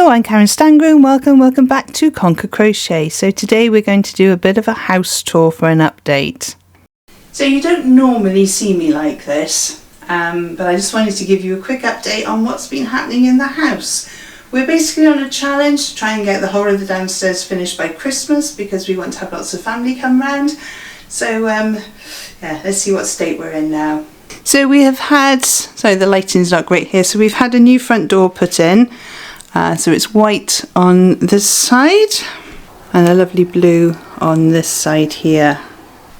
Hello, I'm Karen Stanger and welcome back to Conquer Crochet. So today we're going to do a bit of a house tour for an update. So you don't normally see me like this, but I just wanted to give you a quick update on what's been happening in the house. We're basically on a challenge to try and get the whole of the downstairs finished by Christmas because we want to have lots of family come round. So yeah, let's see what state we're in now. So we have had, sorry the lighting's not great here, so we've had a new front door put in. So it's white on this side and a lovely blue on this side here.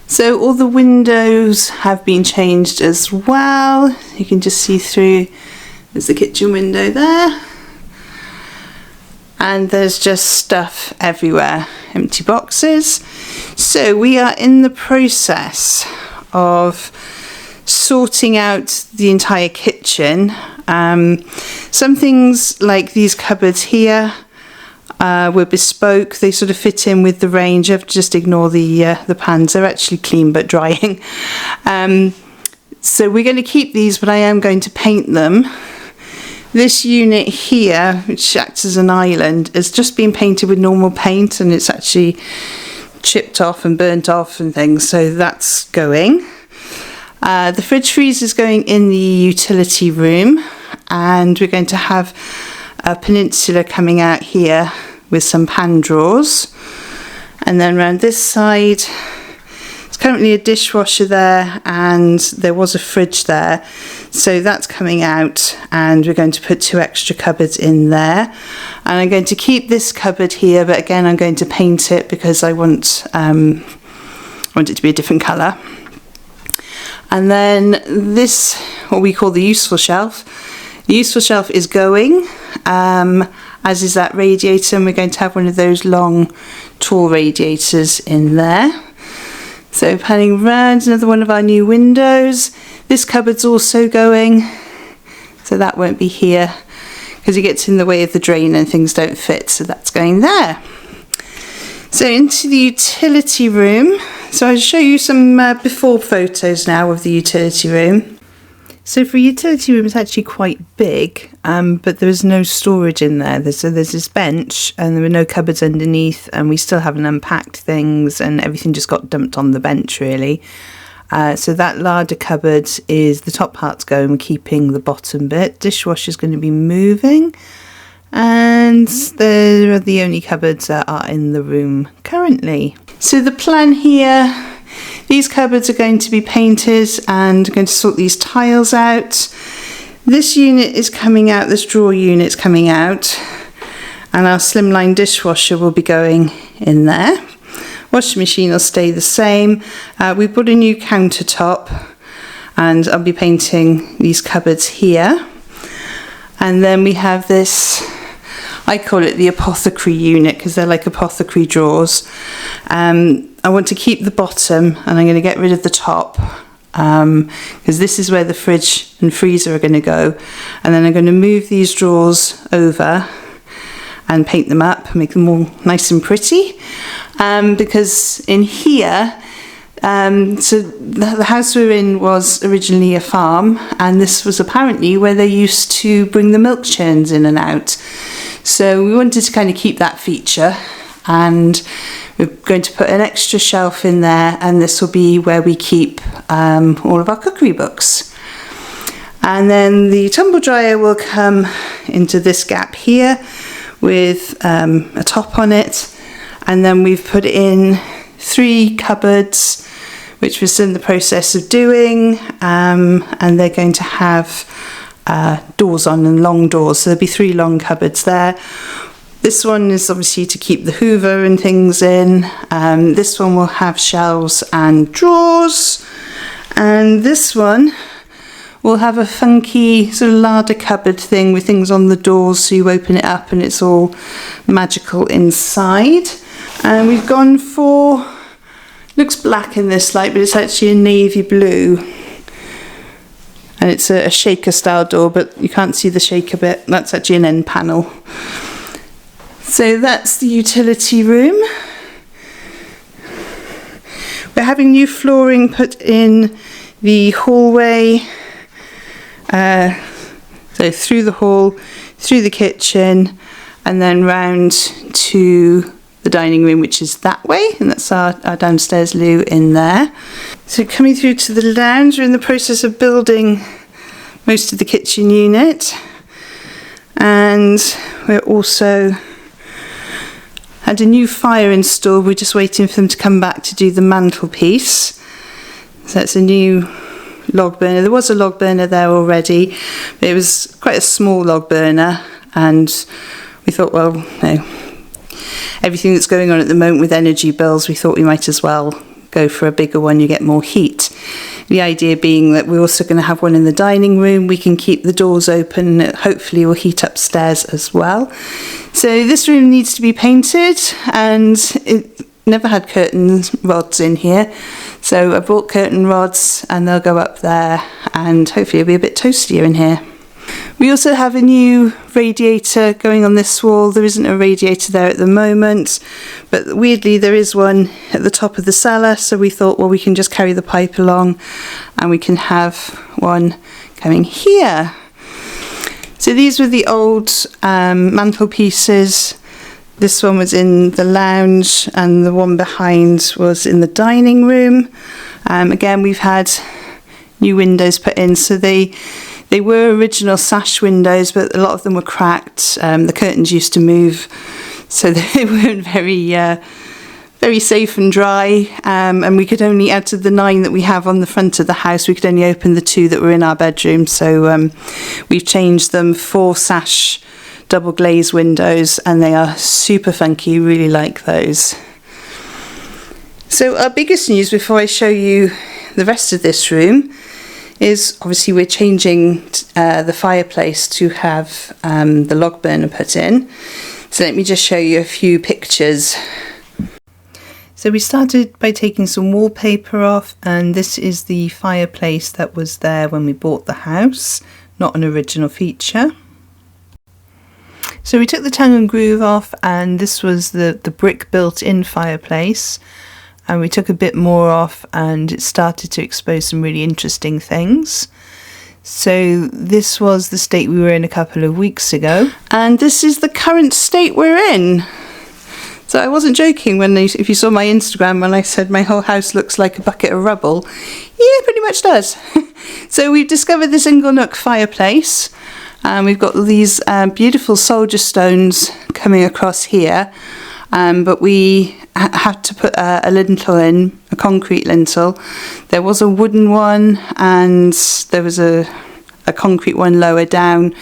So all the windows have been changed as well. You can just see through, there's the kitchen window there. And there's just stuff everywhere, empty boxes. So we are in the process of sorting out the entire kitchen. Some things like these cupboards here were bespoke. They sort of fit in with the range. You have to just ignore the pans. They're actually clean but drying. So we're going to keep these, but I am going to paint them. This unit here, which acts as an island, has just been painted with normal paint and it's actually chipped off and burnt off and things, so that's going. The fridge freezer is going in the utility room, and we're going to have a peninsula coming out here with some pan drawers. And then around this side, it's currently a dishwasher there and there was a fridge there. So that's coming out and we're going to put 2 extra cupboards in there. And I'm going to keep this cupboard here, but again I'm going to paint it because I want it to be a different colour. And then this, what we call the useful shelf. The useful shelf is going, as is that radiator, and we're going to have one of those long, tall radiators in there. So panning round, another one of our new windows. This cupboard's also going, so that won't be here because it gets in the way of the drain and things don't fit, so that's going there. So into the utility room. So I'll show you some before photos now of the utility room. So for a utility room, it's actually quite big, but there is no storage in there. So there's this bench and there were no cupboards underneath, and we still haven't unpacked things and everything just got dumped on the bench really. So that larder cupboard is, the top part's going, we're keeping the bottom bit. Dishwasher's going to be moving. And there are the only cupboards that are in the room currently. So the plan here, these cupboards are going to be painted and I'm going to sort these tiles out. This unit is coming out, this drawer unit's coming out, and our slimline dishwasher will be going in there. Washing machine will stay the same. We put a new countertop and I'll be painting these cupboards here. And then we have this, I call it the apothecary unit because they're like apothecary drawers. I want to keep the bottom and I'm going to get rid of the top because this is where the fridge and freezer are going to go. And then I'm going to move these drawers over and paint them up, make them all nice and pretty. Because in here, so the house we're in was originally a farm, and this was apparently where they used to bring the milk churns in and out. So we wanted to kind of keep that feature, and we're going to put an extra shelf in there, and this will be where we keep all of our cookery books. And then the tumble dryer will come into this gap here with a top on it, and then we've put in 3 cupboards which we're still in the process of doing, and they're going to have doors on and long doors, so there'll be 3 long cupboards there. This one is obviously to keep the hoover and things in. This one will have shelves and drawers, and this one will have a funky sort of larder cupboard thing with things on the doors, so you open it up and it's all magical inside. And we've gone for, looks black in this light, but it's actually a navy blue. And it's a shaker style door, but you can't see the shaker bit. That's actually an end panel. So that's the utility room. We're having new flooring put in the hallway. So through the hall, through the kitchen, and then round to the dining room, which is that way, and that's our downstairs loo in there. So coming through to the lounge, we're in the process of building most of the kitchen unit, and we're also had a new fire installed. We're just waiting for them to come back to do the mantelpiece. So it's a new log burner. There was a log burner there already, but it was quite a small log burner, and we thought, well, no, everything that's going on at the moment with energy bills, we thought we might as well go for a bigger one. You get more heat. The idea being that we're also going to have one in the dining room. We can keep the doors open. Hopefully will heat upstairs as well. So this room needs to be painted, and it never had curtain rods in here. So I bought curtain rods, and they'll go up there, and hopefully it'll be a bit toastier in here. We also have a new radiator going on this wall. There isn't a radiator there at the moment, but weirdly there is one at the top of the cellar, so we thought, well, we can just carry the pipe along and we can have one coming here. So these were the old mantelpieces. This one was in the lounge, and the one behind was in the dining room. Again, we've had new windows put in, so they were original sash windows, but a lot of them were cracked. The curtains used to move, so they weren't very safe and dry. And we could only, out of the 9 that we have on the front of the house, we could only open the 2 that were in our bedroom. So we've changed them for sash double glazed windows, and they are super funky. Really like those. So our biggest news before I show you the rest of this room is obviously we're changing the fireplace to have the log burner put in. So let me just show you a few pictures. So we started by taking some wallpaper off, and this is the fireplace that was there when we bought the house, not an original feature. So we took the tongue and groove off, and this was the brick built-in fireplace. And we took a bit more off, and it started to expose some really interesting things. So this was the state we were in a couple of weeks ago, and this is the current state we're in. So I wasn't joking if you saw my Instagram when I said my whole house looks like a bucket of rubble. Yeah, pretty much does. So we've discovered this inglenook fireplace, and we've got these beautiful soldier stones coming across here. But we had to put a lintel in, a concrete lintel. There was a wooden one, and there was a concrete one lower down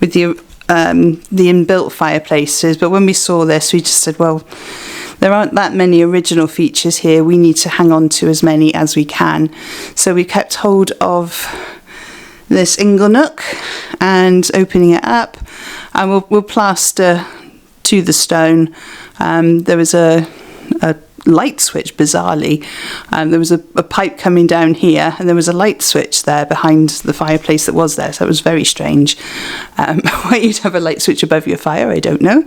with the inbuilt fireplaces. But when we saw this, we just said, well, there aren't that many original features here. We need to hang on to as many as we can. So we kept hold of this inglenook and opening it up, and we'll plaster to the stone. There was a light switch, bizarrely. There was a pipe coming down here, and there was a light switch there behind the fireplace that was there, so it was very strange. Why you'd have a light switch above your fire, I don't know.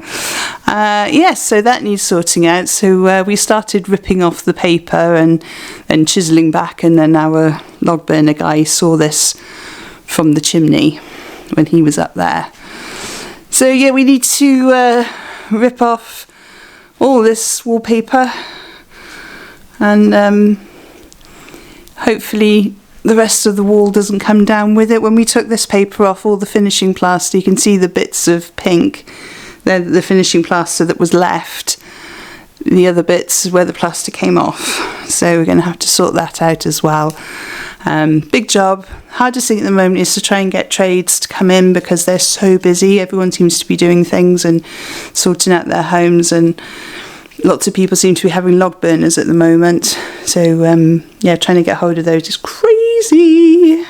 Yes, so that needs sorting out. So we started ripping off the paper and chiselling back, and then our log burner guy saw this from the chimney when he was up there. So yeah, we need to rip off all this wallpaper, and hopefully the rest of the wall doesn't come down with it. When we took this paper off, all the finishing plaster, you can see the bits of pink. They're the finishing plaster that was left. The other bits where the plaster came off, so we're going to have to sort that out as well. Big job. Hardest thing at the moment is to try and get trades to come in, because they're so busy. Everyone seems to be doing things and sorting out their homes, and lots of people seem to be having log burners at the moment. So yeah, trying to get hold of those is crazy.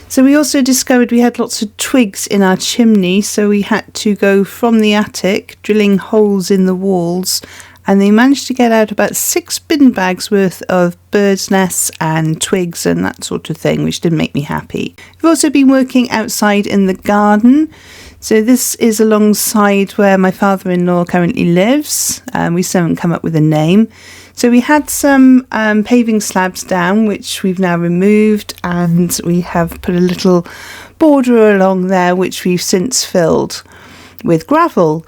So we also discovered we had lots of twigs in our chimney, so we had to go from the attic, drilling holes in the walls, and they managed to get out about 6 bin bags worth of birds' nests and twigs and that sort of thing, which didn't make me happy. We've also been working outside in the garden. So this is alongside where my father-in-law currently lives. We still haven't come up with a name. So we had some paving slabs down, which we've now removed, and we have put a little border along there, which we've since filled with gravel.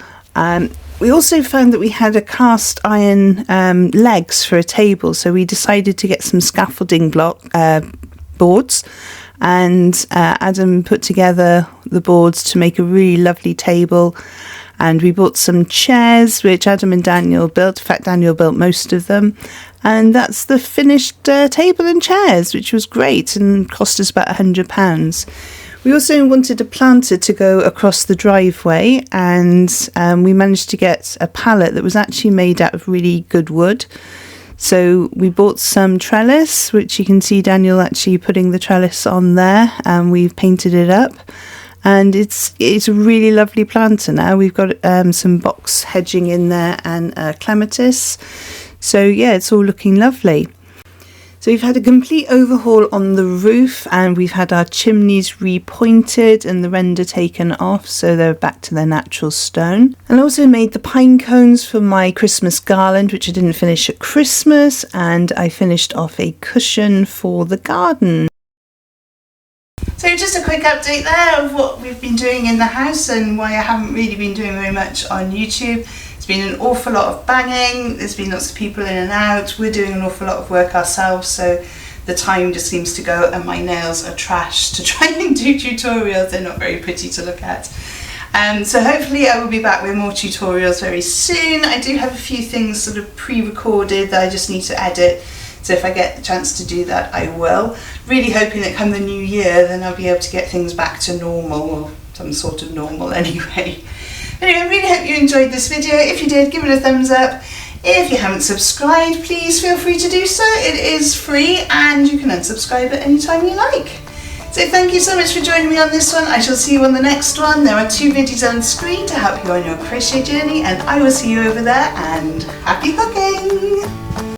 We also found that we had a cast iron legs for a table, so we decided to get some scaffolding boards, and Adam put together the boards to make a really lovely table. And we bought some chairs, which Adam and Daniel built. In fact, Daniel built most of them. And that's the finished table and chairs, which was great and cost us about £100. We also wanted a planter to go across the driveway, and we managed to get a pallet that was actually made out of really good wood. So we bought some trellis, which you can see Daniel actually putting the trellis on there, and we've painted it up. And it's a really lovely planter now. We've got some box hedging in there and clematis. So yeah, it's all looking lovely. So we've had a complete overhaul on the roof, and we've had our chimneys repointed and the render taken off, so they're back to their natural stone. And I also made the pine cones for my Christmas garland, which I didn't finish at Christmas, and I finished off a cushion for the garden. So just a quick update there of what we've been doing in the house and why I haven't really been doing very much on YouTube. It's been an awful lot of banging, there's been lots of people in and out, we're doing an awful lot of work ourselves, so the time just seems to go, and my nails are trash to try and do tutorials. They're not very pretty to look at. So hopefully I will be back with more tutorials very soon. I do have a few things sort of pre-recorded that I just need to edit. So if I get the chance to do that, I will. Really hoping that come the new year, then I'll be able to get things back to normal, or some sort of normal anyway. Anyway, I really hope you enjoyed this video. If you did, give it a thumbs up. If you haven't subscribed, please feel free to do so. It is free, and you can unsubscribe at any time you like. So thank you so much for joining me on this one. I shall see you on the next one. There are 2 videos on screen to help you on your crochet journey, and I will see you over there, and happy hooking!